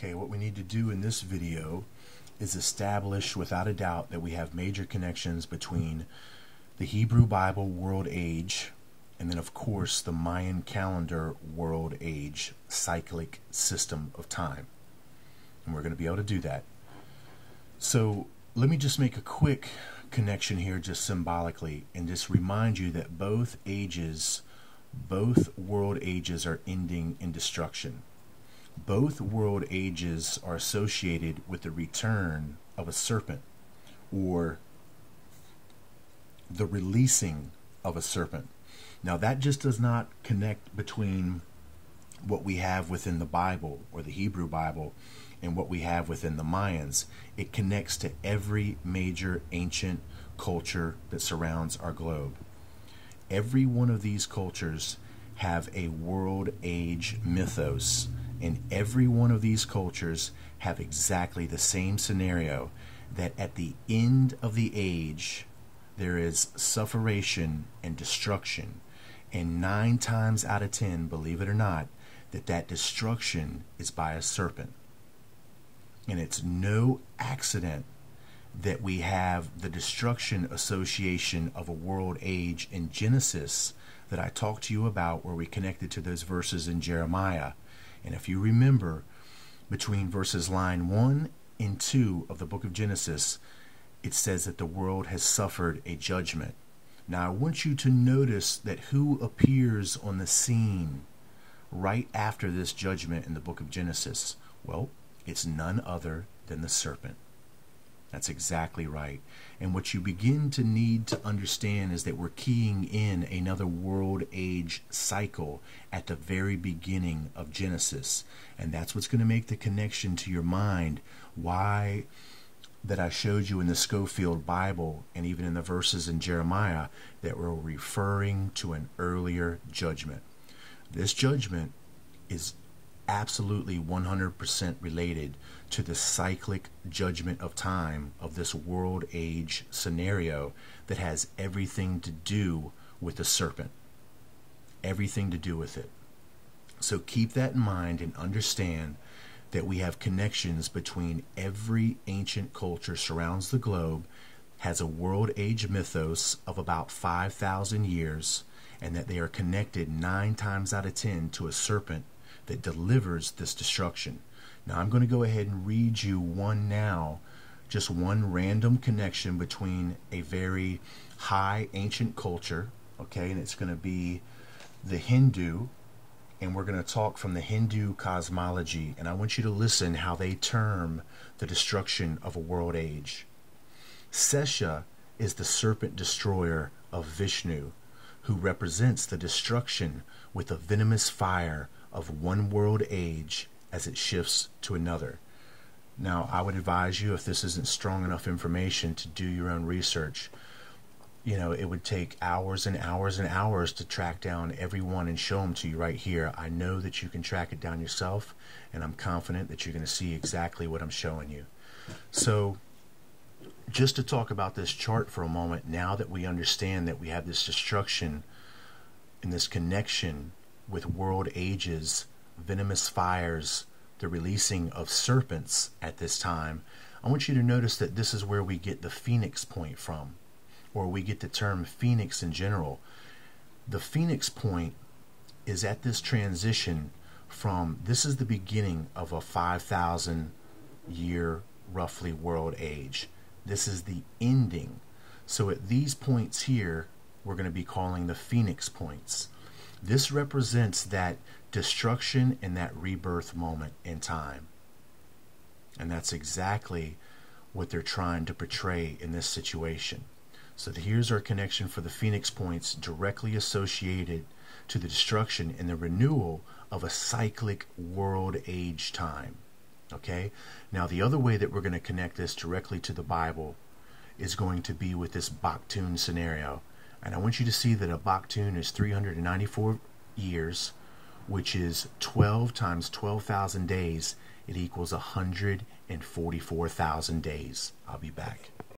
Okay, what we need to do in this video is establish without a doubt that we have major connections between the Hebrew Bible world age and then of course the Mayan calendar world age cyclic system of time. And we're going to be able to do that. So let me just make a quick connection here just symbolically and just remind you that both world ages are ending in destruction. Both world ages are associated with the return of a serpent or the releasing of a serpent. Now that just does not connect between what we have within the Bible or the Hebrew Bible and what we have within the Mayans. It connects to every major ancient culture that surrounds our globe. Every one of these cultures have a world age mythos, and every one of these cultures have exactly the same scenario, that at the end of the age there is sufferation and destruction, and 9 times out of 10, believe it or not, that destruction is by a serpent. And it's no accident that we have the destruction association of a world age in Genesis that I talked to you about, where we connected to those verses in Jeremiah. And if you remember, between verses line 1 and 2 of the book of Genesis, it says that the world has suffered a judgment. Now I want you to notice that who appears on the scene right after this judgment in the book of Genesis. Well, it's none other than the serpent. That's exactly right. And what you begin to need to understand is that we're keying in another world age cycle at the very beginning of Genesis. And that's what's going to make the connection to your mind why that I showed you in the Schofield Bible and even in the verses in Jeremiah that we're referring to an earlier judgment. This judgment is absolutely 100% related to the cyclic judgment of time of this world age scenario that has everything to do with the serpent. Everything to do with it. So keep that in mind and understand that we have connections between every ancient culture surrounds the globe, has a world age mythos of about 5,000 years, and that they are connected 9 times out of 10 to a serpent that delivers this destruction. Now I'm going to go ahead and read you one now, just one random connection between a very high ancient culture, okay, and it's going to be the Hindu, and we're going to talk from the Hindu cosmology, and I want you to listen how they term the destruction of a world age. Sesha is the serpent destroyer of Vishnu, who represents the destruction with a venomous fire of one world age as it shifts to another. Now, I would advise you, if this isn't strong enough information, to do your own research. You know, it would take hours and hours and hours to track down every one and show them to you right here. I know that you can track it down yourself, and I'm confident that you're going to see exactly what I'm showing you. So, just to talk about this chart for a moment, now that we understand that we have this destruction and this connection with world ages, venomous fires, the releasing of serpents at this time, I want you to notice that this is where we get the phoenix point from, or we get the term phoenix in general. The phoenix point is at this transition from, this is the beginning of a 5,000 year roughly world age. This is the ending. So at these points here, we're going to be calling the phoenix points. This represents that destruction and that rebirth moment in time. And that's exactly what they're trying to portray in this situation. So here's our connection for the phoenix points, directly associated to the destruction and the renewal of a cyclic world age time. Okay? Now the other way that we're going to connect this directly to the Bible is going to be with this Baktun scenario. And I want you to see that a Baktun is 394 years, which is 12 times 12,000 days. It equals 144,000 days. I'll be back.